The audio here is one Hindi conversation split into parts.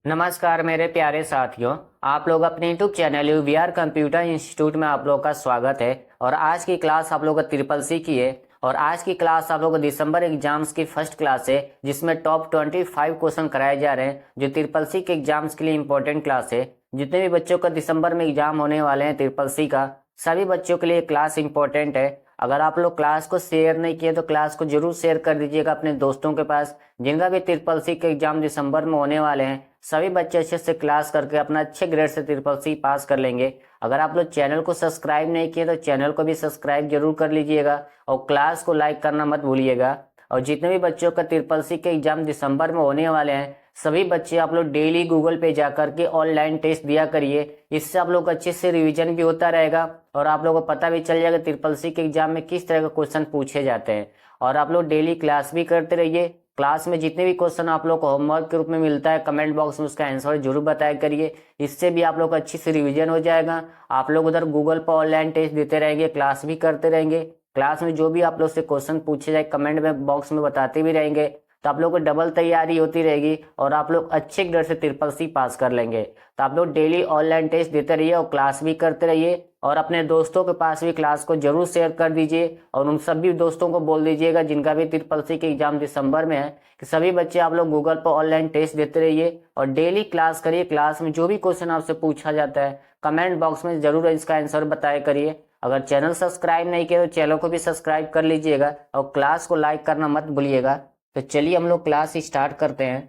नमस्कार मेरे प्यारे साथियों। आप लोग अपने YouTube channel VR computer institute में आप लोग का स्वागत है। और आज की क्लास आप लोग का ट्रिपल सी की है। और आज की क्लास आप लोग को दिसंबर एग्जाम्स की फर्स्ट क्लास है, जिसमें टॉप 25 क्वेश्चन कराए जा रहे हैं, जो ट्रिपल सी के एग्जाम्स के लिए इंपॉर्टेंट क्लास है। जितने भी बच्चों का दिसंबर में एग्जाम होने वाले हैं ट्रिपल सी का, सभी बच्चों के लिए क्लास इंपॉर्टेंट है। अगर आप लोग क्लास को शेयर नहीं किए तो क्लास को जरूर शेयर कर दीजिएगा अपने दोस्तों के पास, जिनका भी ट्रिपल सी के एग्जाम दिसंबर में होने वाले हैं। सभी बच्चे अच्छे से क्लास करके अपना अच्छे ग्रेड से ट्रिपल सी पास कर लेंगे। अगर आप लोग चैनल को सब्सक्राइब नहीं किए तो चैनल को भी सब्सक्राइब जरूर कर लीजिएगा और क्लास को लाइक करना मत भूलिएगा। और जितने भी बच्चों का ट्रिपल सी के एग्जाम दिसंबर में होने वाले हैं, सभी बच्चे आप लोग डेली गूगल पे जा करके ऑनलाइन टेस्ट दिया करिए। इससे आप लोग अच्छे से रिवीजन भी होता रहेगा और आप लोगों को पता भी चल जाएगा ट्रिपल सी के एग्जाम में किस तरह के क्वेश्चन पूछे जाते हैं। और आप लोग डेली क्लास भी करते रहिए। क्लास में जितने भी क्वेश्चन आप लोग को होमवर्क के रूप में मिलता है, कमेंट बॉक्स में उसका आंसर जरूर बताया करिए। इससे भी आप लोग का अच्छी से रिवीजन हो जाएगा। आप लोग उधर गूगल पर ऑनलाइन टेस्ट देते रहेंगे, क्लास भी करते रहेंगे। क्लास में जो भी आप लोग से क्वेश्चन पूछे जाए कमेंट में बॉक्स में बताते भी रहेंगे, तो आप लोग को डबल तैयारी होती रहेगी और आप लोग अच्छे ग्रेड से ट्रिपल सी पास कर लेंगे। तो आप लोग डेली ऑनलाइन टेस्ट देते रहिए और क्लास भी करते रहिए। और अपने दोस्तों के पास भी क्लास को जरूर शेयर कर दीजिए और उन सभी दोस्तों को बोल दीजिएगा जिनका भी ट्रिपल सी के एग्जाम दिसंबर में है, कि सभी बच्चे आप लोग गूगल पर ऑनलाइन टेस्ट देते रहिए और डेली क्लास करिए। क्लास में जो भी क्वेश्चन आपसे पूछा जाता है कमेंट बॉक्स में जरूर इसका आंसर बताया करिए। अगर चैनल सब्सक्राइब नहीं किया तो चैनल को भी सब्सक्राइब कर लीजिएगा और क्लास को लाइक करना मत भूलिएगा। तो चलिए हम लोग क्लास स्टार्ट करते हैं।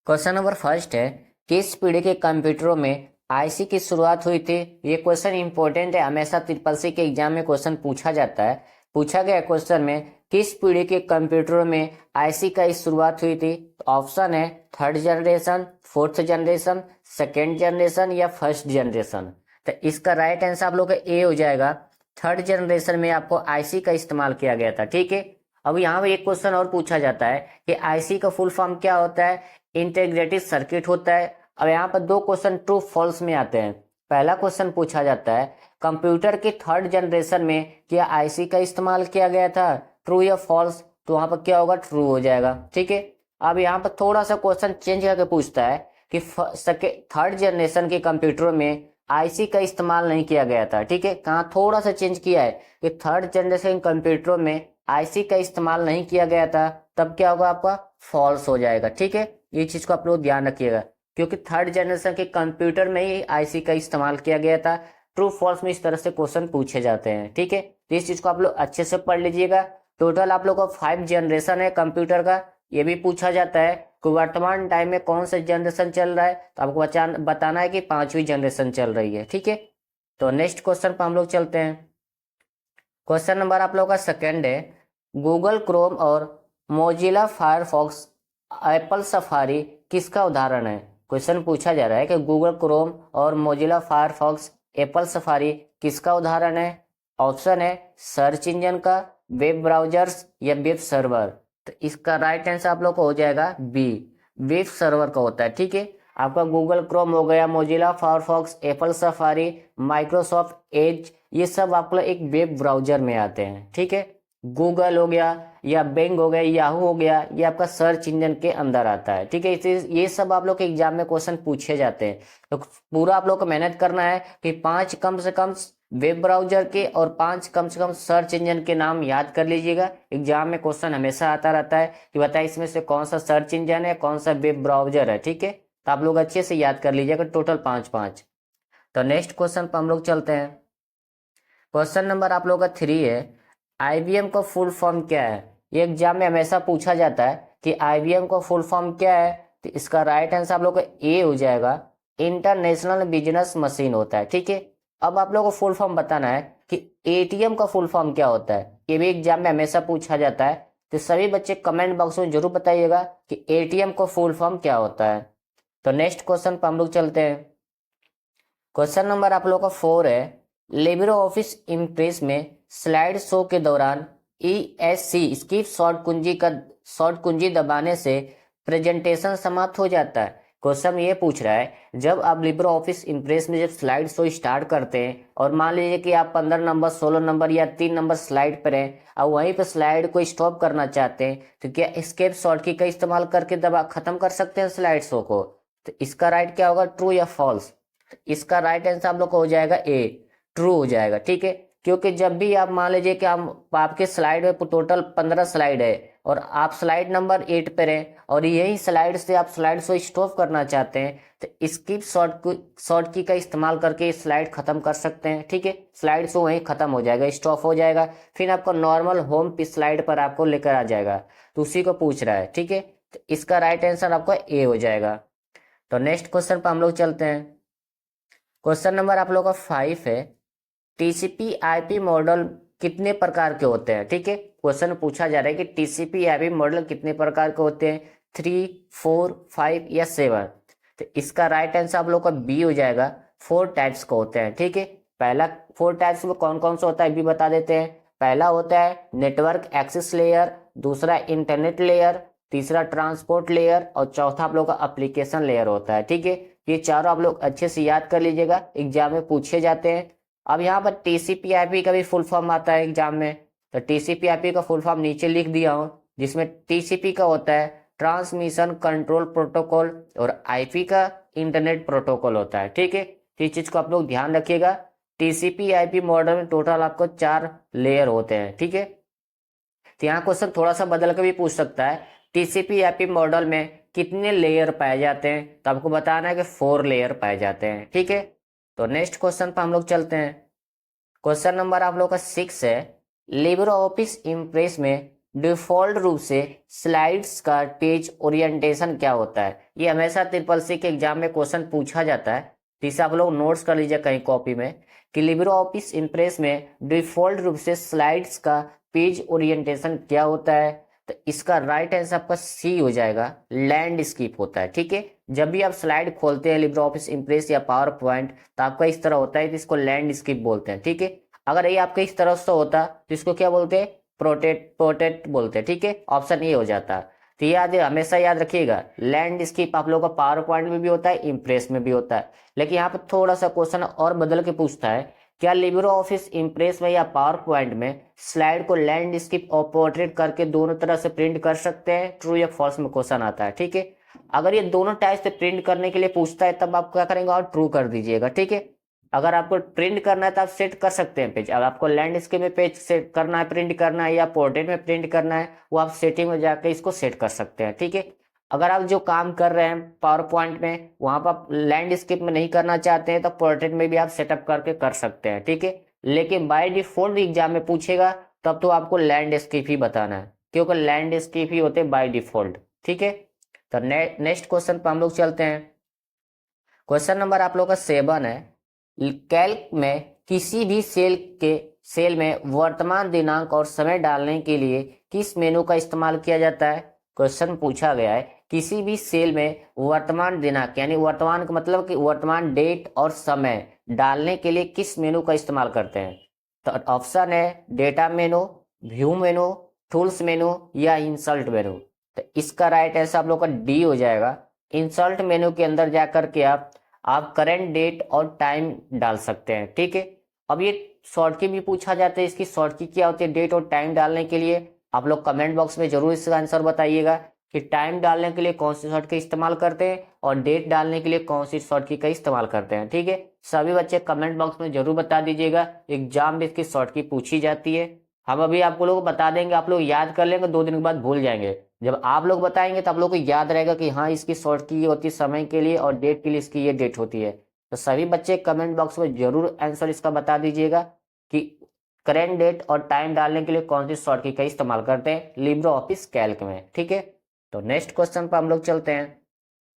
क्वेश्चन नंबर फर्स्ट है, किस पीढ़ी के कंप्यूटरों में आईसी की शुरुआत हुई थी? ये क्वेश्चन इंपॉर्टेंट है, हमेशा ट्रिपल सी के एग्जाम में क्वेश्चन पूछा जाता है। पूछा गया क्वेश्चन में किस पीढ़ी के कंप्यूटरों में आईसी का शुरुआत हुई थी? तो ऑप्शन है third generation, fourth generation, second generation या फर्स्ट जनरेशन। तो इसका राइट आंसर आप लोग का ए हो जाएगा। थर्ड जनरेशन में आपको आईसी का इस्तेमाल किया गया था। ठीक है। अब यहाँ पे एक क्वेश्चन और पूछा जाता है कि आईसी का फुल फॉर्म क्या होता है? इंटीग्रेटेड सर्किट होता है। अब यहाँ पर दो क्वेश्चन ट्रू फॉल्स में आते हैं। पहला क्वेश्चन पूछा जाता है कंप्यूटर की थर्ड जनरेशन में क्या आईसी का इस्तेमाल किया गया था, ट्रू या फॉल्स? तो वहां पर क्या होगा? ट्रू हो जाएगा। ठीक है। अब यहाँ पर थोड़ा सा क्वेश्चन चेंज करके पूछता है कि थर्ड जनरेशन के कंप्यूटरों में आईसी का इस्तेमाल नहीं किया गया था। ठीक है। कहाँ थोड़ा सा चेंज किया है कि थर्ड जनरेशन कंप्यूटरों में आईसी का इस्तेमाल नहीं किया गया था, तब क्या होगा? आपका फॉल्स हो जाएगा। ठीक है। ये चीज को आप लोग ध्यान रखिएगा, क्योंकि थर्ड जनरेशन के कंप्यूटर में ही आईसी का इस्तेमाल किया गया था। ट्रू फॉल्स में इस तरह से क्वेश्चन पूछे जाते हैं। ठीक है। तो इस चीज को आप लोग अच्छे से पढ़ लीजिएगा। टोटल आप लोग का 5 जनरेशन है कंप्यूटर का। ये भी पूछा जाता है कि वर्तमान टाइम में कौन सा जनरेशन चल रहा है, तो आपको बताना है कि 5वीं जनरेशन चल रही है। ठीक है। तो नेक्स्ट क्वेश्चन पर हम लोग चलते हैं। क्वेश्चन नंबर आप लोग का सेकेंड है, गूगल क्रोम और मोजिला फायरफॉक्स एप्पल सफारी किसका उदाहरण है? क्वेश्चन पूछा जा रहा है कि गूगल क्रोम और मोजिला फायरफॉक्स एप्पल सफारी किसका उदाहरण है? ऑप्शन है सर्च इंजन का, वेब ब्राउजर्स या वेब सर्वर। तो इसका राइट आंसर आप लोग को हो जाएगा बी, वेब सर्वर का होता है। ठीक है। आपका गूगल क्रोम हो गया, Mozilla Firefox, Apple safari, Microsoft Edge, ये सब आपको एक वेब ब्राउजर में आते हैं। ठीक है। गूगल हो गया या बेंग हो गया, याहू हो गया, ये आपका सर्च इंजन के अंदर आता है। ठीक है। ये सब आप लोग के एग्जाम में क्वेश्चन पूछे जाते हैं। तो पूरा आप लोग को मेहनत करना है कि 5 कम से कम वेब ब्राउजर के और 5 कम से कम सर्च इंजन के नाम याद कर लीजिएगा। एग्जाम में क्वेश्चन हमेशा आता रहता है कि बताइए इसमें से कौन सा सर्च इंजन है, कौन सा वेब ब्राउजर है। ठीक है। तो आप लोग अच्छे से याद कर लीजिएगा, टोटल 5-5। तो नेक्स्ट क्वेश्चन पर हम लोग चलते हैं। क्वेश्चन नंबर आप लोग का 3 है, आईबीएम का फुल फॉर्म क्या है? ये एग्जाम में हमेशा पूछा जाता है कि आईबीएम का फुल फॉर्म क्या है। तो इसका राइट आंसर आप लोग का ए हो जाएगा, इंटरनेशनल बिजनेस मशीन होता है। ठीक है। अब आप लोग को फुल फॉर्म बताना है कि एटीएम का फुल फॉर्म क्या होता है। ये भी एग्जाम में हमेशा पूछा जाता है। तो सभी बच्चे कमेंट बॉक्स में जरूर बताइएगा कि एटीएम का फुल फॉर्म क्या होता है। तो नेक्स्ट क्वेश्चन पर हम लोग चलते हैं। क्वेश्चन नंबर आप लोग का 4 है, लिब्रे ऑफिस इम्प्रेस में स्लाइड शो के दौरान ESC स्किप शॉर्ट कुंजी दबाने से प्रेजेंटेशन समाप्त हो जाता है। क्वेश्चन ये पूछ रहा है, जब आप लिब्रे ऑफिस इम्प्रेस में जब स्लाइड शो स्टार्ट करते हैं और मान लीजिए कि आप 15 नंबर, 16 नंबर या 3 नंबर स्लाइड पर हैं और वहीं पर स्लाइड को स्टॉप करना चाहते हैं, तो क्या एस्केप शॉर्ट की का इस्तेमाल करके दबा खत्म कर सकते हैं स्लाइड शो को? तो इसका राइट क्या होगा, ट्रू या फॉल्स। तो इसका राइट आंसर आप लोग को हो जाएगा ए, ट्रू हो जाएगा, ठीक है। क्योंकि जब भी आप मान लीजिए कि हम आपके स्लाइड में टोटल 15 स्लाइड है और आप स्लाइड नंबर 8 पे रहे और यही स्लाइड से आप स्लाइड को स्टॉप करना चाहते हैं तो स्किप शॉर्ट की का इस्तेमाल करके स्लाइड खत्म कर सकते हैं, ठीक है। स्लाइड शो वहीं खत्म हो जाएगा, स्टॉप हो जाएगा, फिर आपको नॉर्मल होम पे स्लाइड पर आपको लेकर आ जाएगा। तो उसी को पूछ रहा है, ठीक है। तो इसका राइट आंसर आपका ए हो जाएगा। तो नेक्स्ट क्वेश्चन पर हम लोग चलते हैं। क्वेश्चन नंबर आप लोग का 5 है, टीसीपी आईपी मॉडल कितने प्रकार के होते हैं, ठीक है। क्वेश्चन पूछा जा रहा है कि टीसीपी आईपी मॉडल कितने प्रकार के होते हैं, 3, 4, 5 या 7। तो इसका राइट आंसर आप लोग का बी हो जाएगा, 4 टाइप्स के होते हैं, ठीक है। पहला 4 टाइप्स में कौन कौन सा होता है भी बता देते हैं। पहला होता है नेटवर्क एक्सेस लेयर, दूसरा इंटरनेट लेयर, तीसरा ट्रांसपोर्ट लेयर और चौथा आप लोग का एप्लीकेशन लेयर होता है, ठीक है। ये चारों आप लोग अच्छे से याद कर लीजिएगा, एग्जाम में पूछे जाते हैं। अब यहाँ पर टीसीपी आईपी का भी फुल फॉर्म आता है एग्जाम में, तो टीसीपी आईपी का फुल फॉर्म नीचे लिख दिया हूँ, जिसमें टीसीपी का होता है ट्रांसमिशन कंट्रोल प्रोटोकॉल और आईपी का इंटरनेट प्रोटोकॉल होता है, ठीक है। तो इस चीज को आप लोग ध्यान रखिएगा। टीसीपी आईपी मॉडल में टोटल आपको 4 लेयर होते हैं, ठीक है। तो यहाँ क्वेश्चन थोड़ा सा बदल के भी पूछ सकता है, टीसीपी आईपी मॉडल में कितने लेयर पाए जाते हैं, तो आपको बताना है कि 4 लेयर पाए जाते हैं, ठीक है। तो नेक्स्ट क्वेश्चन पर हम लोग चलते हैं। क्वेश्चन नंबर आप लोग का 6 है, लिब्रे ऑफिस इम्प्रेस में डिफॉल्ट रूप से स्लाइड्स का पेज ओरिएंटेशन क्या होता है। ये हमेशा ट्रिपल सी के एग्जाम में क्वेश्चन पूछा जाता है, तो इसे आप लोग नोट्स कर लीजिए कहीं कॉपी में कि लिब्रे ऑफिस इम्प्रेस में डिफॉल्ट रूप से स्लाइड्स का पेज ओरिएंटेशन क्या होता है। तो इसका राइट आंसर आपका सी हो जाएगा, लैंडस्केप होता है, ठीक है। जब भी आप स्लाइड खोलते हैं लिब्रे ऑफिस इम्प्रेस या पावर पॉइंट तो आपका इस तरह होता है, तो इसको लैंडस्केप बोलते हैं, ठीक है। अगर ये आपके इस तरह से होता तो इसको क्या बोलते हैं, प्रोटेक्ट बोलते हैं, ठीक है। ऑप्शन ए हो जाता। तो याद हमेशा याद रखिएगा, लैंडस्केप आप लोगों का पावर पॉइंट में भी होता है, इम्प्रेस में भी होता है। लेकिन यहाँ पर थोड़ा सा क्वेश्चन और बदल के पूछता है, क्या लिब्रे ऑफिस इम्प्रेस में या पावर पॉइंट में स्लाइड को लैंडस्केप और पोर्ट्रेट करके दोनों तरह से प्रिंट कर सकते हैं, ट्रू या फॉल्स में क्वेश्चन आता है, ठीक है। अगर ये दोनों टाइप से प्रिंट करने के लिए पूछता है तब आप क्या करेंगे, और ट्रू कर दीजिएगा, ठीक है। अगर आपको प्रिंट करना है तो आप सेट कर सकते हैं पेज। अगर आपको लैंडस्केप में पेज सेट करना है, प्रिंट करना है या पोर्ट्रेट में प्रिंट करना है, वो आप सेटिंग में जाकर इसको सेट कर सकते हैं, ठीक है। अगर आप जो काम कर रहे हैं पावर पॉइंट में वहां पर आप लैंडस्केप में नहीं करना चाहते हैं तो पोर्ट्रेट में भी आप सेटअप करके कर सकते हैं, ठीक है। लेकिन बाय डिफॉल्ट एग्जाम में पूछेगा तब तो आपको लैंडस्केप ही बताना है, क्योंकि लैंडस्केप ही होते हैं बाय डिफॉल्ट, ठीक है। तो नेक्स्ट क्वेश्चन पर हम लोग चलते हैं। क्वेश्चन नंबर आप लोग का 7 है, कैल्क में किसी भी सेल में वर्तमान दिनांक और समय डालने के लिए किस मेनू का इस्तेमाल किया जाता है। क्वेश्चन पूछा गया है किसी भी सेल में वर्तमान दिनांक यानी वर्तमान का मतलब कि वर्तमान डेट और समय डालने के लिए किस मेनू का इस्तेमाल करते हैं। तो ऑप्शन है डेटा मेनू, व्यू मेनू, टूल्स मेनू या इंसर्ट मेनू। तो इसका राइट आंसर आप लोग का डी हो जाएगा। इंसर्ट मेनू के अंदर जाकर के आप करंट डेट और टाइम डाल सकते हैं, ठीक है। अब ये शॉर्ट की भी पूछा जाता है, इसकी शॉर्ट की क्या होती है डेट और टाइम डालने के लिए। आप लोग कमेंट बॉक्स में जरूर इसका आंसर बताइएगा कि टाइम डालने के लिए कौन सी शॉर्ट की इस्तेमाल करते हैं और डेट डालने के लिए कौन सी शॉर्ट की का इस्तेमाल करते हैं, ठीक है। सभी बच्चे कमेंट बॉक्स में जरूर बता दीजिएगा, एग्जाम में इसकी शॉर्ट की पूछी जाती है। हम अभी आपको लोग बता देंगे, आप लोग याद कर लेंगे, 2 दिन के बाद भूल जाएंगे। जब आप लोग बताएंगे तो आप लोग को याद रहेगा कि हाँ इसकी शॉर्ट की ये होती है समय के लिए और डेट के लिए इसकी ये डेट होती है। तो सभी बच्चे कमेंट बॉक्स में जरूर आंसर इसका बता दीजिएगा कि करेंट डेट और टाइम डालने के लिए कौन सी शॉर्ट की का इस्तेमाल करते हैं लिब्रे ऑफिस कैल्क में, ठीक है। तो नेक्स्ट क्वेश्चन पर हम लोग चलते हैं।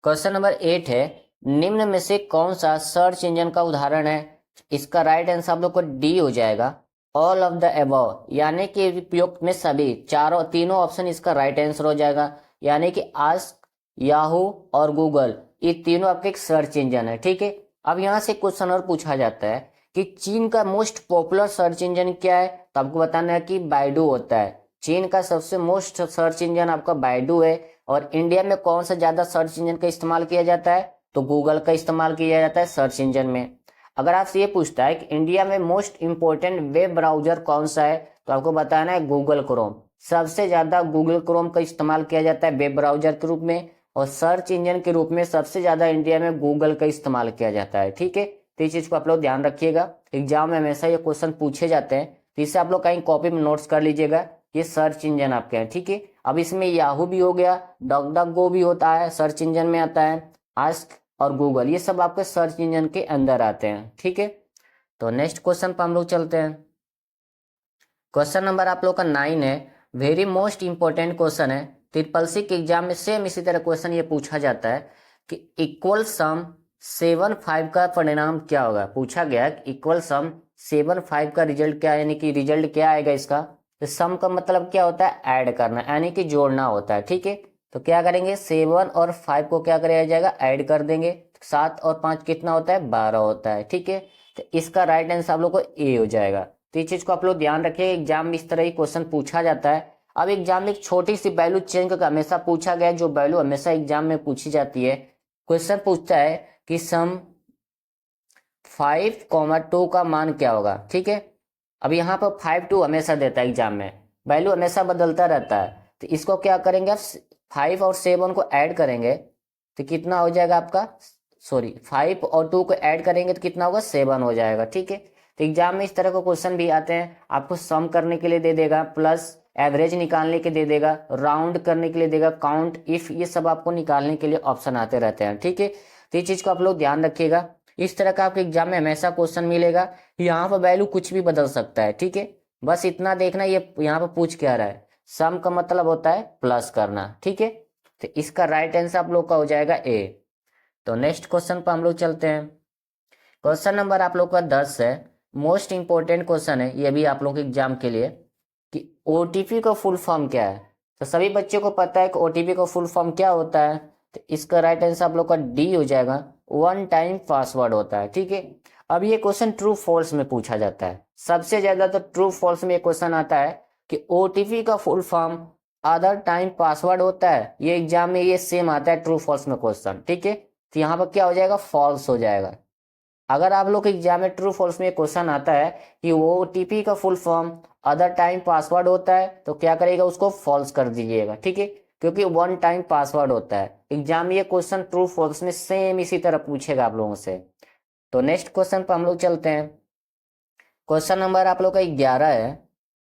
क्वेश्चन नंबर 8 है, निम्न में से कौन सा सर्च इंजन का उदाहरण है। इसका राइट आंसर आप लोग को डी हो जाएगा, ऑल ऑफ द अबव, यानी कि उपयुक्त में सभी, तीनों ऑप्शन इसका राइट आंसर हो जाएगा। यानी कि आस्क, याहू और गूगल ये तीनों आपके एक सर्च इंजन है, ठीक है। अब यहाँ से क्वेश्चन और पूछा जाता है कि चीन का मोस्ट पॉपुलर सर्च इंजन क्या है, तो आपको बताना है कि बाइडू होता है। चीन का सबसे मोस्ट सर्च इंजन आपका बाइडू है। और इंडिया में कौन सा ज्यादा सर्च इंजन का इस्तेमाल किया जाता है, तो गूगल का इस्तेमाल किया जाता है सर्च इंजन में। अगर आपसे ये पूछता है कि इंडिया में मोस्ट इंपोर्टेंट वेब ब्राउजर कौन सा है, तो आपको बताना है गूगल क्रोम। सबसे ज्यादा गूगल क्रोम का इस्तेमाल किया जाता है वेब ब्राउजर के रूप में। और सर्च इंजन के रूप में सबसे ज़्यादा इंडिया में गूगल का इस्तेमाल किया जाता है। ठीक है, तो इस चीज़ को आप लोग ध्यान रखिएगा, एग्जाम में हमेशा ये क्वेश्चन पूछे जाते हैं, तो इसे आप लोग कहीं कॉपी में नोट्स कर लीजिएगा। ये सर्च इंजन आपके हैं। ठीक है, अब इसमें याहू भी हो गया, डॉक डॉक गो भी होता है, सर्च इंजन में आता है, आस्क और गूगल, ये सब आपके सर्च इंजन के अंदर आते हैं। ठीक है, तो नेक्स्ट क्वेश्चन पर हम लोग चलते हैं। क्वेश्चन नंबर आप लोग का 9 है, वेरी मोस्ट इंपॉर्टेंट क्वेश्चन है, ट्रिपल सी के एग्जाम में सेम इसी तरह क्वेश्चन ये पूछा जाता है कि इक्वल सम 7 5 का परिणाम क्या होगा। पूछा गया कि इक्वल सम 7 5 का रिजल्ट क्या है, यानी कि रिजल्ट क्या आएगा इसका। तो सम का मतलब क्या होता है, ऐड करना, यानी कि जोड़ना होता है। ठीक है, तो क्या करेंगे, 7 और 5 को क्या किया जाएगा, ऐड कर देंगे। 7 और 5 कितना होता है, 12 होता है। ठीक है, तो इसका राइट आंसर आप लोग को ए हो जाएगा। तो इस चीज को आप लोग ध्यान रखिए, एग्जाम में इस तरह ही क्वेश्चन पूछा जाता है। अब एग्जाम में एक छोटी सी वैल्यू चेंज करके हमेशा पूछा गया है, जो वैल्यू हमेशा एग्जाम में पूछी जाती है। क्वेश्चन पूछता है कि सम 5, 2 का मान क्या होगा। ठीक है, अब यहाँ पर 5 2 हमेशा देता है एग्जाम में, वैल्यू हमेशा बदलता रहता है। तो इसको क्या करेंगे आप, 5 और 7 को ऐड करेंगे तो कितना हो जाएगा आपका, सॉरी 5 और 2 को ऐड करेंगे तो कितना होगा, 7 हो जाएगा। ठीक है, तो एग्जाम में इस तरह के क्वेश्चन भी आते हैं, आपको सम करने के लिए दे देगा, प्लस एवरेज निकालने के दे देगा, राउंड करने के लिए देगा, काउंट, इफ, ये सब आपको निकालने के लिए ऑप्शन आते रहते हैं। ठीक है, तो ये चीज को आप लोग ध्यान रखिएगा, इस तरह का आपके एग्जाम में हमेशा क्वेश्चन मिलेगा। यहाँ पर वैल्यू कुछ भी बदल सकता है। ठीक है, बस इतना देखना ये यहाँ पर पूछ क्या रहा है, सम का मतलब होता है प्लस करना। ठीक है, तो इसका राइट आंसर आप लोग का हो जाएगा ए। तो नेक्स्ट क्वेश्चन पर हम लोग चलते हैं। क्वेश्चन नंबर आप लोग का 10 है, मोस्ट इंपॉर्टेंट क्वेश्चन है ये भी आप लोग के एग्जाम के लिए, कि ओटीपी का फुल फॉर्म क्या है। तो सभी बच्चों को पता है कि ओटीपी का फुल फॉर्म क्या होता है, तो इसका राइट आंसर आप लोग का डी हो जाएगा, वन टाइम पासवर्ड होता है। ठीक है, अब ये क्वेश्चन ट्रू फॉल्स में पूछा जाता है, सबसे ज्यादा तो ट्रू फॉल्स में क्वेश्चन आता है कि ओटीपी का full form other time password होता है। ये एग्जाम में ये सेम आता है ट्रू फॉल्स में क्वेश्चन। ठीक है, तो यहाँ पर क्या हो जाएगा, फॉल्स हो जाएगा। अगर आप लोग के एग्जाम में ट्रू फॉल्स में क्वेश्चन आता है कि वो ओटीपी का full form other time password होता है, तो क्या करेगा, उसको फॉल्स कर दीजिएगा। ठीक है, क्योंकि वन टाइम पासवर्ड होता है। एग्जाम में ये क्वेश्चन ट्रू फॉल्स में सेम इसी तरह पूछेगा आप लोगों से। तो नेक्स्ट क्वेश्चन पर हम लोग चलते हैं। क्वेश्चन नंबर आप लोग का 11 है,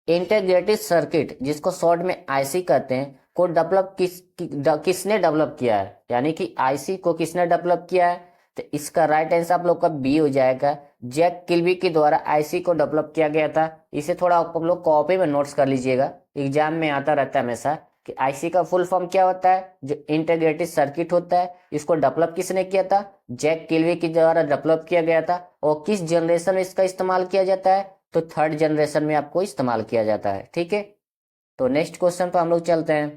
इंटीग्रेटेड सर्किट जिसको शॉर्ट में आईसी कहते हैं को डेवलप किसने डेवलप किया है, यानी कि आईसी को किसने डेवलप किया है। तो इसका राइट आंसर आप लोग का बी हो जाएगा, जैक किल्बी के द्वारा आईसी को डेवलप किया गया था। इसे थोड़ा आप लोग कॉपी में नोट्स कर लीजिएगा, एग्जाम में आता रहता है हमेशा कि आईसी का फुल फॉर्म क्या होता है, जो इंटीग्रेटेड सर्किट होता है, इसको डेवलप किसने किया था, जैक किल्बी के द्वारा डेवलप किया गया था। और किस जनरेशन में इसका इस्तेमाल किया जाता है, तो थर्ड जनरेशन में आपको इस्तेमाल किया जाता है। ठीक है, तो नेक्स्ट क्वेश्चन पर हम लोग चलते हैं।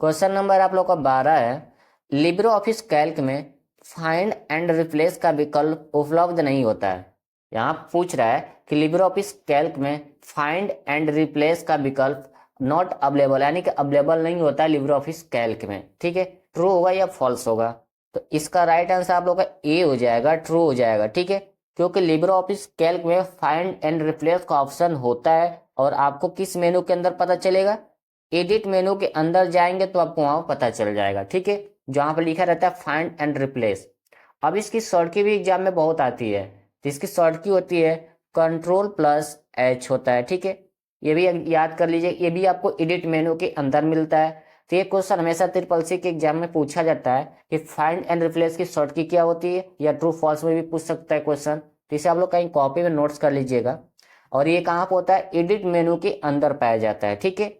क्वेश्चन नंबर आप लोग का 12 है, लिब्रे ऑफिस कैल्क में फाइंड एंड रिप्लेस का विकल्प उपलब्ध नहीं होता है। यहाँ पूछ रहा है कि लिब्रे ऑफिस कैल्क में फाइंड एंड रिप्लेस का विकल्प नॉट अवेलेबल, यानी कि अवेलेबल नहीं होता है लिब्रे ऑफिस कैल्क में। ठीक है, ट्रू होगा या फॉल्स होगा। तो इसका राइट आंसर आप लोग का ए हो जाएगा, ट्रू हो जाएगा। ठीक है, क्योंकि लिब्रे ऑफिस कैल्क में फाइंड एंड रिप्लेस का ऑप्शन होता है, और आपको किस मेनू के अंदर पता चलेगा, एडिट मेनू के अंदर जाएंगे तो आपको वहां पता चल जाएगा। ठीक है, जहां पर लिखा रहता है फाइंड एंड रिप्लेस। अब इसकी शॉर्ट की भी एग्जाम में बहुत आती है, तो इसकी शॉर्ट की होती है Ctrl+H होता है। ठीक है, ये भी याद कर लीजिए, ये भी आपको एडिट मेनू के अंदर मिलता है। तो ये क्वेश्चन हमेशा ट्रिपल सी के एग्जाम में पूछा जाता है कि फाइंड एंड रिप्लेस की शॉर्ट की क्या होती है, या ट्रू फॉल्स में भी पूछ सकता है क्वेश्चन। तो इसे आप लोग कहीं कॉपी में नोट्स कर लीजिएगा। और ये कहाँ पर होता है, एडिट मेनू के अंदर पाया जाता है। ठीक है,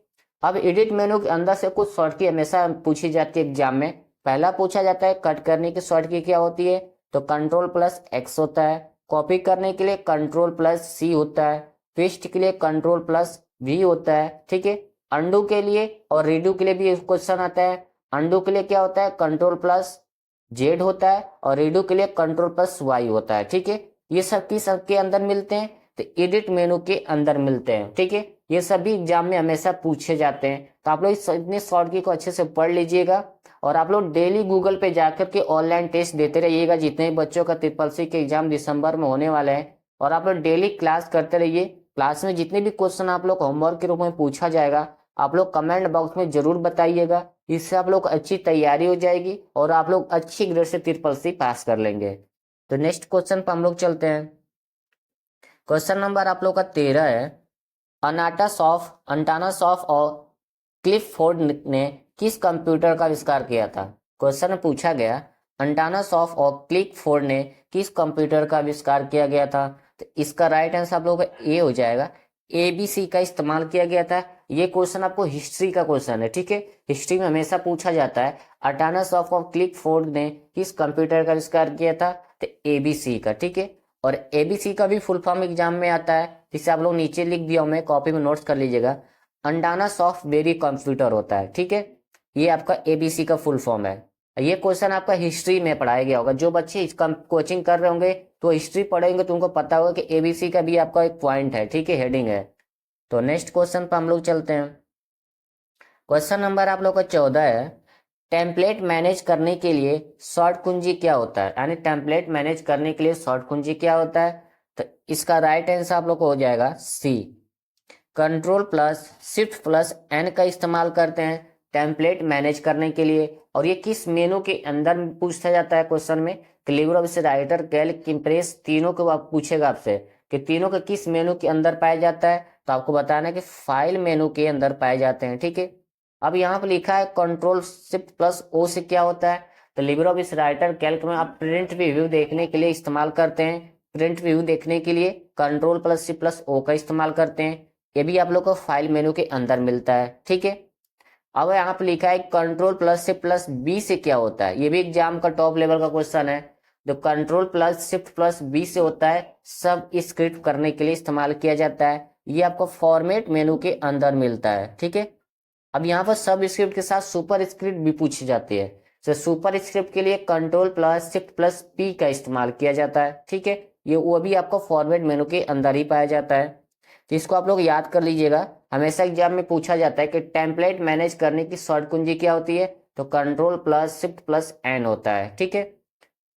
अब एडिट मेनू के अंदर से कुछ शॉर्ट की हमेशा पूछी जाती है एग्जाम में। पहला पूछा जाता है कट करने की शॉर्ट की क्या होती है, तो Ctrl+X होता है। कॉपी करने के लिए Ctrl+C होता है। पेस्ट के लिए Ctrl+V होता है। ठीक है, अंडू के लिए और रीडू के लिए भी क्वेश्चन आता है। अंडू के लिए क्या होता है, Ctrl+Z होता है, और रीडू के लिए Ctrl+Y होता है। ठीक है, ये सब किस के अंदर मिलते हैं, तो एडिट मेनू के अंदर मिलते हैं। ठीक है, ये सभी एग्जाम में हमेशा पूछे जाते हैं। तो आप लोग इतने शॉर्ट की को अच्छे से पढ़ लीजिएगा, और आप लोग डेली गूगल पे जाकर के ऑनलाइन टेस्ट देते रहिएगा, जितने बच्चों का ट्रिपल सी के एग्जाम दिसंबर में होने वाले हैं। और आप लोग डेली क्लास करते रहिए, क्लास में जितने भी क्वेश्चन आप लोग होमवर्क के रूप में पूछा जाएगा आप लोग कमेंट बॉक्स में जरूर बताइएगा। इससे आप लोग अच्छी तैयारी हो जाएगी और आप लोग अच्छी ग्रेड से ट्रिपल सी पास कर लेंगे। तो नेक्स्ट क्वेश्चन पर हम लोग चलते हैं। क्वेश्चन नंबर आप लोग का 13 है। अंटानासॉफ और क्लिफोर्ड ने किस कंप्यूटर का आविष्कार किया था? क्वेश्चन में पूछा गया अंटानासॉफ और क्लिफोर्ड ने किस कंप्यूटर का आविष्कार किया गया था? तो इसका राइट आंसर आप लोगों का ए हो जाएगा। एबीसी का इस्तेमाल किया गया था। ये क्वेश्चन आपको हिस्ट्री का क्वेश्चन है, ठीक है। हिस्ट्री में हमेशा पूछा जाता है अंटानासॉफ और क्लिफोर्ड ने किस कंप्यूटर का आविष्कार किया था? तो एबीसी का, ठीक है। और एबीसी का भी फुल फॉर्म एग्जाम में आता है, जिसे आप लोग नीचे लिख दिया, मैं कॉपी में नोट्स कर लीजिएगा। अंडाना सॉफ्टवेयर कंप्यूटर होता है, ठीक है। ये आपका एबीसी का फुल फॉर्म है। ये क्वेश्चन आपका हिस्ट्री में पढ़ाया गया होगा। जो बच्चे इस कोचिंग कर रहे होंगे तो हिस्ट्री पढ़ेंगे तो उनको पता होगा कि एबीसी का भी आपका एक पॉइंट है, ठीक है, हेडिंग है। तो नेक्स्ट क्वेश्चन पर हम लोग चलते हैं। क्वेश्चन नंबर आप लोग का 14 है। टेम्पलेट मैनेज करने के लिए शॉर्ट कुंजी क्या होता है? यानी टेम्पलेट मैनेज करने के लिए शॉर्ट कुंजी क्या होता है? तो इसका राइट आंसर आप लोग को हो जाएगा सी। Control plus shift plus N का इस्तेमाल करते हैं टेम्पलेट मैनेज करने के लिए। और ये किस मेनू के अंदर पूछा जाता है क्वेश्चन में? लिब्रे राइटर, कैल्क, इम्प्रेस, तीनों को आप पूछेगा आपसे कि तीनों के किस मेनू के अंदर पाया जाता है। तो आपको बताना है कि फाइल मेनू के अंदर पाए जाते हैं, ठीक है। अब यहाँ पर लिखा है कंट्रोल शिफ्ट प्लस ओ से क्या होता है? तो लिब्रे राइटर, कैल्क में आप प्रिंट रिव्यू देखने के लिए इस्तेमाल करते हैं। प्रिंट रिव्यू देखने के लिए control plus shift plus O का इस्तेमाल करते हैं। ये भी आप लोग को फाइल मेनू के अंदर मिलता है, ठीक है। अब यहाँ पे लिखा है control plus shift plus B से क्या होता है? ये भी एग्जाम का टॉप लेवल का क्वेश्चन है। जो control plus shift plus B से होता है सब स्क्रिप्ट करने के लिए इस्तेमाल किया जाता है। ये आपको फॉर्मेट मेनू के अंदर मिलता है, ठीक है। अब यहाँ पर सब स्क्रिप्ट के साथ सुपर स्क्रिप्ट भी पूछी जाती है। तो सुपर स्क्रिप्ट के लिए control plus shift plus P का इस्तेमाल किया जाता है, ठीक है। ये वो भी आपको फॉर्मेट मेनू के अंदर ही पाया जाता है। तो इसको आप लोग याद कर लीजिएगा। हमेशा एग्जाम में पूछा जाता है कि टेम्पलेट मैनेज करने की शॉर्ट कुंजी क्या होती है? तो control plus shift plus N होता है, ठीक है।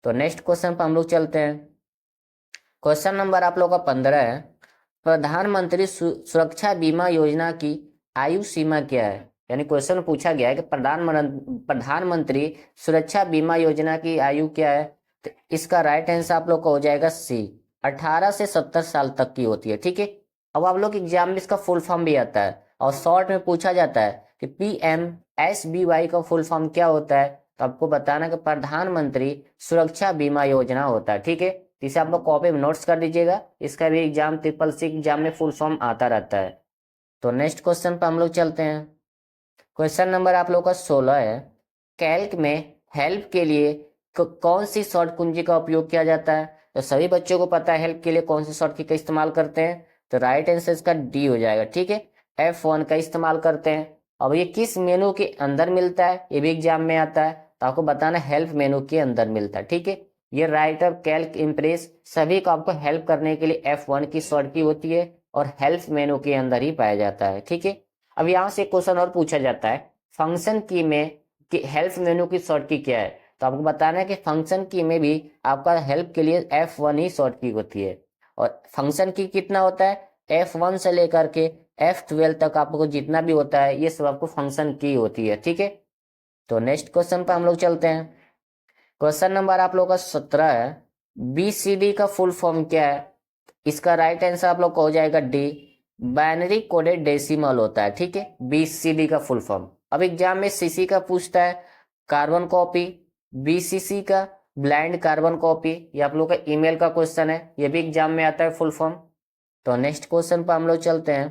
तो नेक्स्ट क्वेश्चन पर हम लोग चलते हैं। क्वेश्चन नंबर आप लोग का 15 है। प्रधानमंत्री सुरक्षा बीमा योजना की आयु सीमा क्या है? यानी क्वेश्चन पूछा गया है कि प्रधानमंत्री सुरक्षा बीमा योजना की आयु क्या है? तो इसका राइट आंसर आप लोग का हो जाएगा सी। 18 से 70 साल तक की होती है, ठीक है। अब आप लोग एग्जाम में इसका फुल फॉर्म भी आता है और शॉर्ट में पूछा जाता है कि PMSBY का फुल फॉर्म क्या होता है? तो आपको बताना कि प्रधानमंत्री सुरक्षा बीमा योजना होता है, ठीक है। इसे आप लोग कॉपी में नोट्स कर दीजिएगा। इसका भी एग्जाम ट्रिपल सी एग्जाम में फुल फॉर्म आता रहता है। तो नेक्स्ट क्वेश्चन पर हम लोग चलते हैं। क्वेश्चन नंबर आप लोग का 16 है। कैल्क में हेल्प के लिए कौन सी शॉर्ट कुंजी का उपयोग किया जाता है? तो सभी बच्चों को पता है हेल्प के लिए कौन सी शॉर्ट की का इस्तेमाल करते हैं। तो राइट आंसर इसका डी हो जाएगा, ठीक है। F1 का इस्तेमाल करते हैं। अब ये किस मेनू के अंदर मिलता है? ये भी एग्जाम में आता है, तो आपको बताना हेल्प मेनू के अंदर मिलता है, ठीक है। ये राइटर, कैल्क, इम्प्रेस सभी को आपको हेल्प करने के लिए F1 की शॉर्ट की होती है और हेल्प मेनू के अंदर ही पाया जाता है, ठीक है। अब यहाँ से क्वेश्चन और पूछा जाता है फंक्शन की में कि हेल्प मेनू की शॉर्ट की क्या है? तो आपको बताना है कि फंक्शन की में भी आपका हेल्प के लिए F1 ही शॉर्ट की होती है। और फंक्शन की कितना होता है? F1 से लेकर के F12 तक आपको जितना भी होता है ये सब आपको फंक्शन की होती है, ठीक है। तो नेक्स्ट क्वेश्चन पर हम लोग चलते हैं। क्वेश्चन नंबर आप लोग का 17 है। BCD का फुल फॉर्म क्या है? इसका राइट आंसर आप लोग को हो जाएगा डी। बाइनरी कोडेड डेसिमल होता है, ठीक है, BCD का फुल फॉर्म। अब एग्जाम में CC का पूछता है कार्बन कॉपी, BCC का ब्लाइंड कार्बन कॉपी। ये आप लोग का ईमेल का क्वेश्चन है, ये भी एग्जाम में आता है फुल फॉर्म। तो नेक्स्ट क्वेश्चन पर हम लोग चलते हैं।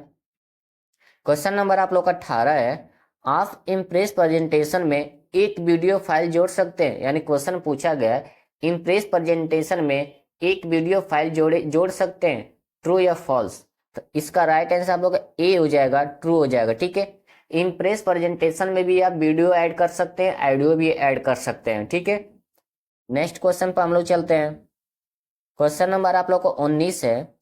क्वेश्चन नंबर आप लोग का 18 है। आप इम्प्रेस प्रेजेंटेशन में एक वीडियो फाइल जोड़ सकते हैं? यानी क्वेश्चन पूछा गया है इम्प्रेस प्रेजेंटेशन में एक वीडियो फाइल जोड़ सकते हैं, ट्रू या फॉल्स? तो इसका राइट आंसर आप लोग का ए हो जाएगा, ट्रू हो जाएगा, ठीक है। इम्प्रेस प्रेजेंटेशन में भी आप वीडियो ऐड कर सकते हैं, ऑडियो भी ऐड कर सकते हैं, ठीक है। नेक्स्ट क्वेश्चन पर हम लोग चलते हैं। क्वेश्चन नंबर आप लोग को 19 है।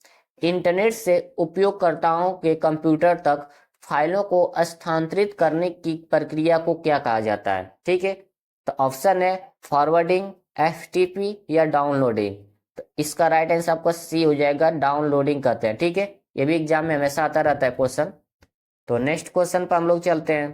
इंटरनेट से उपयोगकर्ताओं के कंप्यूटर तक फाइलों को स्थानांतरित करने की प्रक्रिया को क्या कहा जाता है? ठीक है, तो ऑप्शन है फॉरवर्डिंग, FTP या डाउनलोडिंग। तो इसका राइट आंसर आपका सी हो जाएगा, डाउनलोडिंग कहते हैं, ठीक है। ये भी एग्जाम में हमेशा आता रहता है क्वेश्चन। तो नेक्स्ट क्वेश्चन पर हम लोग चलते हैं।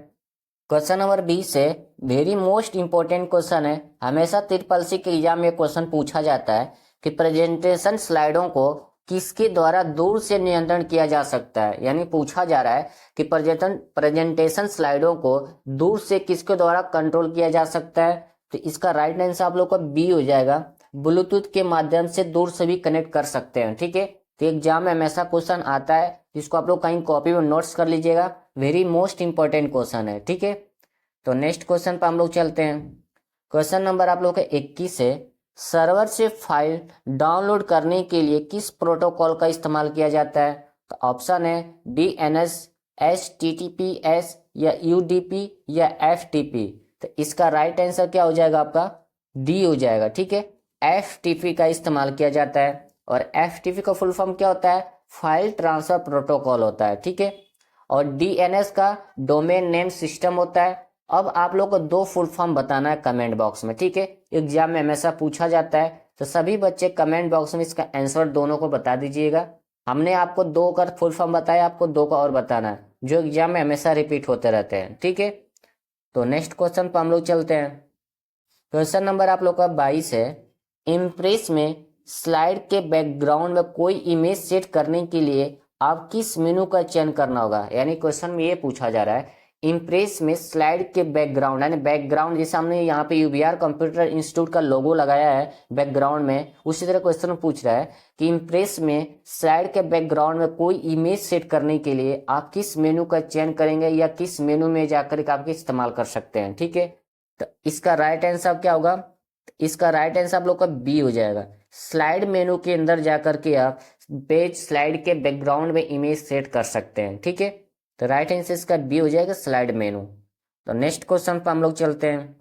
क्वेश्चन नंबर 20 है, वेरी मोस्ट इंपॉर्टेंट क्वेश्चन है। हमेशा ट्रिपल सी के एग्जाम में क्वेश्चन पूछा जाता है कि प्रेजेंटेशन स्लाइडों को किसके द्वारा दूर से नियंत्रण किया जा सकता है। यानी पूछा जा रहा है कि प्रेजेंटेशन स्लाइडों को दूर से किसके द्वारा कंट्रोल किया जा सकता है। तो इसका राइट आंसर आप लोग का बी हो जाएगा, ब्लूटूथ के माध्यम से दूर से भी कनेक्ट कर सकते हैं। ठीक है, तो एग्जाम में हमेशा क्वेश्चन आता है, जिसको आप लोग कहीं कॉपी में नोट्स कर लीजिएगा। वेरी मोस्ट इंपॉर्टेंट क्वेश्चन है। ठीक है, तो नेक्स्ट क्वेश्चन पर हम लोग चलते हैं। क्वेश्चन नंबर आप लोग का 21 है, सर्वर से फाइल डाउनलोड करने के लिए किस प्रोटोकॉल का इस्तेमाल किया जाता है। तो ऑप्शन है DNS, HTTPS या UDP या FTP। तो इसका राइट आंसर क्या हो जाएगा आपका, डी हो जाएगा। ठीक है, FTP का इस्तेमाल किया जाता है, और FTP का फुल फॉर्म क्या होता है, फाइल ट्रांसफर प्रोटोकॉल होता है। ठीक है, और DNS का डोमेन नेम सिस्टम होता है। अब आप लोग को दो फुल फॉर्म बताना है कमेंट बॉक्स में। ठीक है, एग्जाम में हमेशा पूछा जाता है, तो सभी बच्चे कमेंट बॉक्स में इसका आंसर दोनों को बता दीजिएगा। हमने आपको दो का फुल फॉर्म बताया, आपको दो का और बताना है, जो एग्जाम में हमेशा रिपीट होते रहते हैं। ठीक है, तो नेक्स्ट क्वेश्चन पर हम लोग चलते हैं। क्वेश्चन नंबर आप लोग का 22 है, इम्प्रेस में स्लाइड के बैकग्राउंड में कोई इमेज सेट करने के लिए आप किस मेनू का चयन करना होगा। यानी क्वेश्चन में ये पूछा जा रहा है, इम्प्रेस में स्लाइड के बैकग्राउंड, यानी बैकग्राउंड जैसे हमने यहाँ पे यूबीआर कंप्यूटर इंस्टीट्यूट का लोगो लगाया है बैकग्राउंड में, उसी तरह क्वेश्चन पूछ रहा है कि इम्प्रेस में स्लाइड के बैकग्राउंड में कोई इमेज सेट करने के लिए आप किस मेनू का चयन करेंगे, या किस मेनू में जाकर आप इस्तेमाल कर सकते हैं। ठीक है, तो इसका राइट आंसर क्या होगा, इसका राइट आंसर आप लोग का बी हो जाएगा। स्लाइड मेनू के अंदर जाकर के आप पेज स्लाइड के बैकग्राउंड में इमेज सेट कर सकते हैं। ठीक है, तो राइट आंसर इसका बी हो जाएगा, स्लाइड मेनू। तो नेक्स्ट क्वेश्चन पर हम लोग चलते हैं।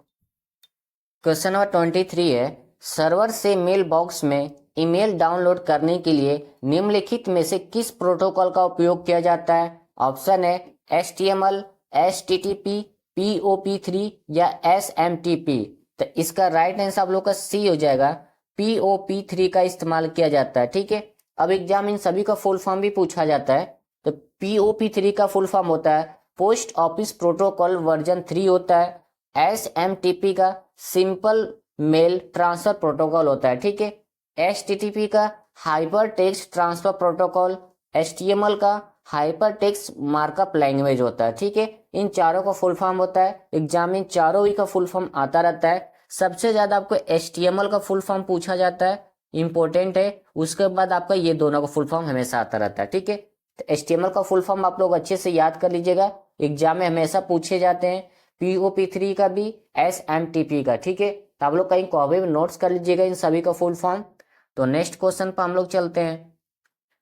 क्वेश्चन नंबर 23 है, सर्वर से मेल बॉक्स में ईमेल डाउनलोड करने के लिए निम्नलिखित में से किस प्रोटोकॉल का उपयोग किया जाता है। ऑप्शन है HTML, HTTP, POP3 या SMTP। तो इसका राइट आंसर आप लोग का सी हो जाएगा, POP3 का इस्तेमाल किया जाता है। ठीक है, अब एग्जाम इन सभी का फुल फॉर्म भी पूछा जाता है। तो POP3 का फुल फॉर्म होता है पोस्ट ऑफिस प्रोटोकॉल वर्जन 3 होता है। SMTP का सिंपल मेल ट्रांसफर प्रोटोकॉल होता है। ठीक है, HTTP का hyper text transfer protocol, HTML का हाइपर टेक्स्ट मार्कअप लैंग्वेज होता है। ठीक है, इन चारों का फुल फॉर्म होता है। एग्जाम में चारों ही का फुल फॉर्म आता रहता है। सबसे ज्यादा आपको HTML का फुल फॉर्म पूछा जाता है, इंपॉर्टेंट है। उसके बाद आपका ये दोनों का फुल फॉर्म हमेशा आता रहता है। ठीक है, तो HTML का फुल फॉर्म आप लोग अच्छे से याद कर लीजिएगा, एग्जाम में हमेशा पूछे जाते हैं। POP3 का भी, SMTP का। ठीक है, तो आप लोग कहीं कॉपी में नोट्स कर लीजिएगा इन सभी का फुल फॉर्म। तो नेक्स्ट क्वेश्चन पर हम लोग चलते हैं।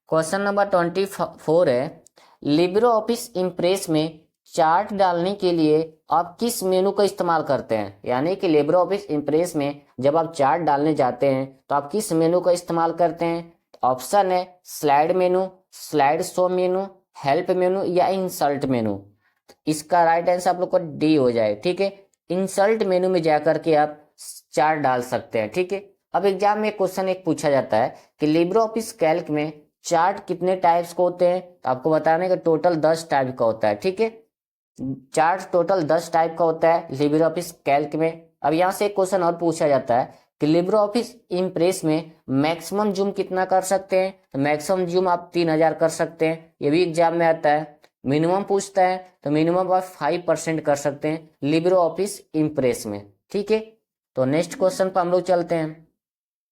क्वेश्चन नंबर 24 है, लिब्रे ऑफिस इम्प्रेस में चार्ट डालने के लिए आप किस मेनू का इस्तेमाल करते हैं। यानी कि लिब्रे ऑफिस इम्प्रेस में जब आप चार्ट डालने जाते हैं तो आप किस मेनू का इस्तेमाल करते हैं। ऑप्शन है स्लाइड मेनू, स्लाइड शो मेनू, हेल्प मेनू या इंसर्ट मेनू। इसका राइट आंसर आप लोग को डी हो जाए। ठीक है, इंसर्ट मेनू में जाकर के आप चार्ट डाल सकते हैं। ठीक है, अब एग्जाम में क्वेश्चन एक पूछा जाता है कि लिब्रे ऑफिस कैल्क में चार्ट कितने टाइप्स के होते हैं। तो आपको बताने का टोटल 10 टाइप का होता है। ठीक है, चार्ट टोटल 10 टाइप का होता है लिब्रे ऑफिस कैल्क में। अब यहाँ से एक क्वेश्चन और पूछा जाता है कि लिब्रे ऑफिस इम्प्रेस में मैक्सिमम जूम कितना कर सकते हैं। तो मैक्सिमम जूम आप 3000 कर सकते हैं, ये भी एग्जाम में आता है। मिनिमम पूछता है तो मिनिमम आप 5% कर सकते हैं लिब्रे ऑफिस इम्प्रेस में। ठीक है, तो नेक्स्ट क्वेश्चन पर हम लोग चलते हैं।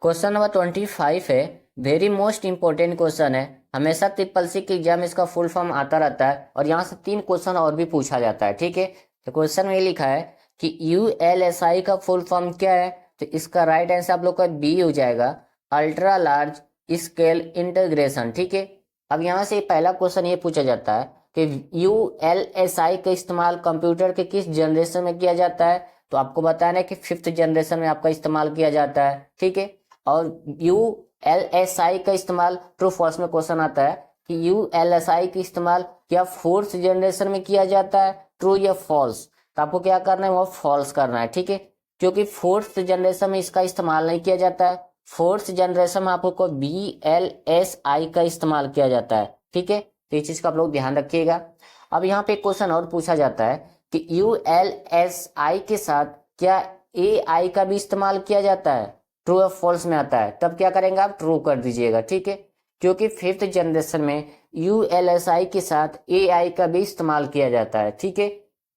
क्वेश्चन नंबर 25 है, वेरी मोस्ट इंपॉर्टेंट क्वेश्चन है। हमेशा ट्रिपल सी के एग्जाम में इसका फुल फॉर्म आता रहता है, और यहाँ से 3 क्वेश्चन और भी पूछा जाता है। ठीक है, तो क्वेश्चन में लिखा है कि ULSI का फुल फॉर्म क्या है। तो इसका राइट आंसर आप लोग का बी हो जाएगा, अल्ट्रा लार्ज स्केल इंटीग्रेशन। ठीक है, अब यहाँ से पहला क्वेश्चन ये पूछा जाता है कि ULSI का इस्तेमाल कंप्यूटर के किस जनरेशन में किया जाता है। तो आपको बताना है कि 5th जनरेशन में आपका इस्तेमाल किया जाता है। ठीक है, और ULSI का इस्तेमाल ट्रू फॉल्स में क्वेश्चन आता है कि ULSI का इस्तेमाल क्या 4th जनरेशन में किया जाता है, ट्रू या फॉल्स। तो आपको क्या करना है, वो फॉल्स करना है। ठीक है, क्योंकि 4th जनरेशन में इसका इस्तेमाल नहीं किया जाता है। 4th जनरेशन में आपको VLSI का इस्तेमाल किया जाता है। ठीक है, तो इस चीज का आप लोग ध्यान रखिएगा। अब यहाँ पे क्वेश्चन और पूछा जाता है कि ULSI के साथ क्या AI का भी इस्तेमाल किया जाता है, ट्रू या फॉल्स में आता है, तब क्या करेंगे आप ट्रू कर दीजिएगा, ठीक है। क्योंकि 5th जनरेशन में ULSI के साथ AI का भी इस्तेमाल किया जाता है, ठीक है।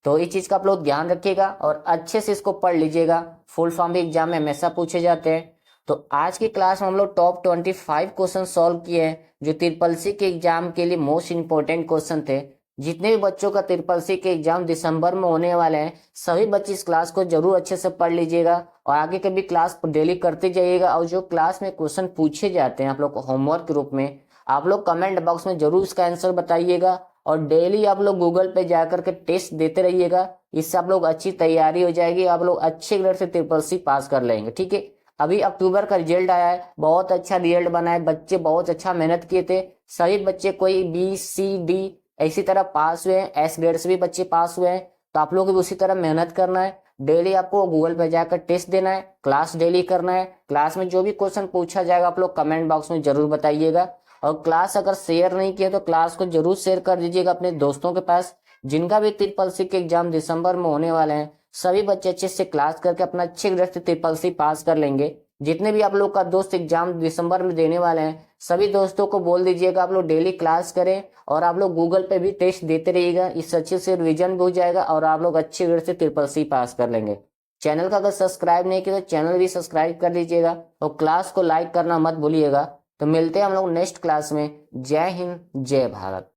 तो इस चीज का आप लोग ध्यान रखिएगा और अच्छे से इसको पढ़ लीजिएगा, फुल फॉर्म भी एग्जाम में हमेशा पूछे जाते हैं। तो आज की क्लास में हम लोग टॉप 25 क्वेश्चन सॉल्व किए हैं जो ट्रिपल सी के एग्जाम के लिए मोस्ट इंपॉर्टेंट क्वेश्चन थे। जितने भी बच्चों का ट्रिपल सी के एग्जाम दिसंबर में होने वाले हैं, सभी बच्चे इस क्लास को जरूर अच्छे से पढ़ लीजिएगा और आगे कभी क्लास डेली करते जाइएगा। और जो क्लास में क्वेश्चन पूछे जाते हैं आप लोग को होमवर्क के रूप में, आप लोग कमेंट बॉक्स में जरूर इसका आंसर बताइएगा और डेली आप लोग गूगल पे जाकर के टेस्ट देते रहिएगा। इससे आप लोग अच्छी तैयारी हो जाएगी, आप लोग अच्छे ग्रेड से ट्रिपल सी पास कर लेंगे, ठीक है। अभी अक्टूबर का रिजल्ट आया है, बहुत अच्छा रिजल्ट बना है, बच्चे बहुत अच्छा मेहनत किए थे। सभी बच्चे कोई B, C, D इसी तरह पास हुए हैं, S ग्रेड से भी बच्चे पास हुए हैं। तो आप लोग भी उसी तरह मेहनत करना है, डेली आपको गूगल पे जाकर टेस्ट देना है, क्लास डेली करना है। क्लास में जो भी क्वेश्चन पूछा जाएगा आप लोग कमेंट बॉक्स में जरूर बताइएगा। और क्लास अगर शेयर नहीं किया तो क्लास को जरूर शेयर कर दीजिएगा अपने दोस्तों के पास। जिनका भी ट्रिपल सी के एग्जाम दिसंबर में होने वाले हैं, सभी बच्चे अच्छे से क्लास करके अपना अच्छे ग्रेड से ट्रिपल सी पास कर लेंगे। जितने भी आप लोग का दोस्त एग्जाम दिसंबर में देने वाले हैं, सभी दोस्तों को बोल दीजिएगा आप लोग डेली क्लास करें और आप लोग गूगल पे भी टेस्ट देते रहिएगा। इससे अच्छे से रिवीजन भी हो जाएगा और आप लोग अच्छे ग्रेड से ट्रिपल सी पास कर लेंगे। चैनल का अगर सब्सक्राइब नहीं किया तो चैनल भी सब्सक्राइब कर लीजिएगा और क्लास को लाइक करना मत भूलिएगा। तो मिलते हैं हम लोग नेक्स्ट क्लास में। जय हिंद, जय भारत।